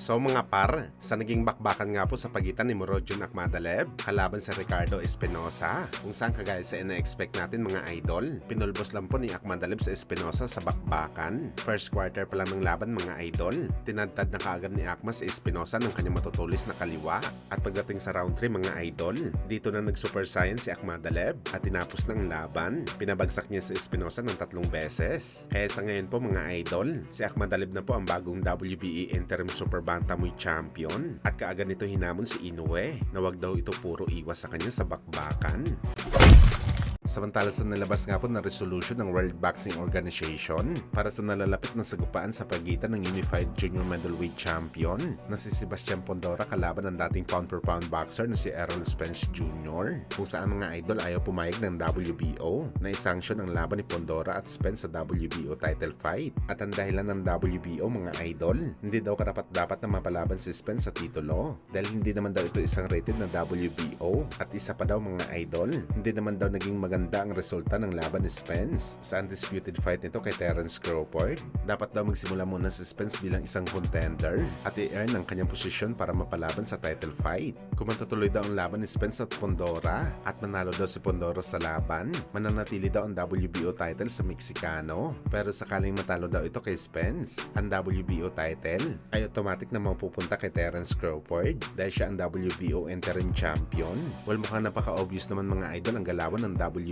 So mga par, sa naging bakbakan nga po sa pagitan ni Murodjon Akhmadaleb kalaban sa Ricardo Espinosa, kung saan kagaya sa ina-expect natin mga idol, pinulbos lang po ni Akhmadaleb sa Espinosa sa bakbakan. First quarter pa lang ng laban mga idol, tinadtad na kaagad ni Akma sa Espinosa ng kanyang matutulis na kaliwa. At pagdating sa round 3 mga idol, dito na nag-super science si Akhmadaleb at tinapos ng laban. Pinabagsak niya sa Espinosa ng 3 beses. Kaya sa ngayon po mga idol, si Akhmadaleb na po ang bagong WBA Interim Super Bantamweight Champion at kaagad nito hinamon si Inoue na wag daw ito puro iwas sa kanya sa bakbakan. Samantala sa nalabas nga po na resolution ng World Boxing Organization para sa nalalapit na sagupaan sa pagitan ng Unified Junior Middleweight Champion na si Sebastian Pondora kalaban ng dating pound-for-pound boxer na si Errol Spence Jr. Kung saan mga idol ayaw pumayag ng WBO na isanksyon ang laban ni Pondora at Spence sa WBO title fight. At ang dahilan ng WBO mga idol, hindi daw karapat-dapat na mapalaban si Spence sa titulo dahil hindi naman daw ito isang rated na WBO at isa pa daw mga idol, hindi naman daw naging maganda ang resulta ng laban ni Spence sa undisputed fight nito kay Terence Crawford. Dapat daw magsimula muna si Spence bilang isang contender at i-earn ang kanyang posisyon para mapalaban sa title fight. Kung matutuloy daw ang laban ni Spence at Pondora at manalo daw si Pondora sa laban, mananatili daw ang WBO title sa Meksikano. Pero sakaling matalo daw ito kay Spence, ang WBO title ay automatic na mapupunta kay Terence Crawford dahil siya ang WBO interim champion. Well, mukhang napaka-obvious naman mga idol ang galawan ng WBO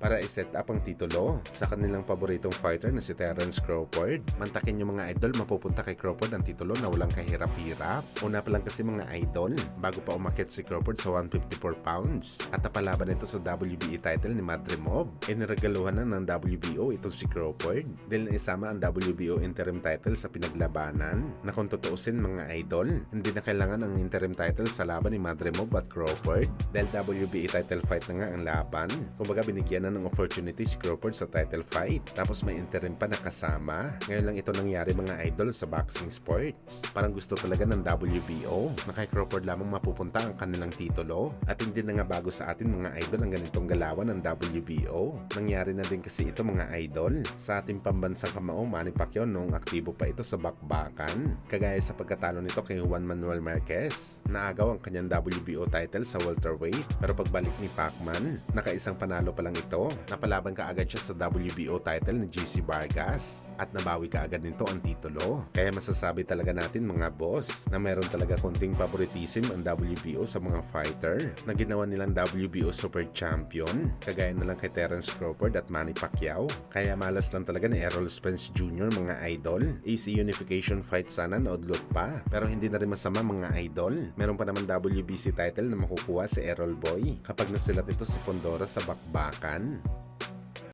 para i-set up ang titulo sa kanilang paboritong fighter na si Terence Crawford. Mantakin nyo mga idol, mapupunta kay Crawford ang titulo na walang kahirap-hirap. Una pa lang kasi mga idol, bago pa umakyat si Crawford sa 154 pounds at napalaban ito sa WBA title ni Madrimov. Iniregaluhan na ng WBO itong si Crawford dahil naisama ang WBO interim title sa pinaglabanan na kung tutuusin mga idol, hindi na kailangan ang interim title sa laban ni Madrimov at Crawford dahil WBA title fight na nga ang laban. Kumbaga binigyan na ng opportunity si Crawford sa title fight tapos may interim pa nakasama. Ngayon lang ito nangyari mga idol sa boxing sports. Parang gusto talaga ng WBO na kay Crawford lamang mapupunta ang kanilang titulo at hindi na nga bago sa atin mga idol ang ganitong galawan ng WBO. Nangyari na din kasi ito mga idol sa ating pambansang kamao Manny Pacquiao noong aktibo pa ito sa bakbakan. Kagaya sa pagkatalo nito kay Juan Manuel Marquez, naagaw ang kanyang WBO title sa welterweight pero pagbalik ni Pacman, nakaisang panalo pa lang ito, napalaban kaagad siya sa WBO title ni GC Vargas at nabawi kaagad nito ang titulo. Kaya masasabi talaga natin mga boss na meron talaga konting favoritism ang WBO sa mga fighter na ginawa nilang WBO Super Champion kagaya na lang kay Terence Crawford at Manny Pacquiao. Kaya malas lang talaga ni Errol Spence Jr. mga idol. Easy unification fight sana na udlot pa pero hindi na rin masama mga idol. Meron pa naman WBC title na makukuha si Errol Boy kapag nasilat ito si Pondora sa bakbakan.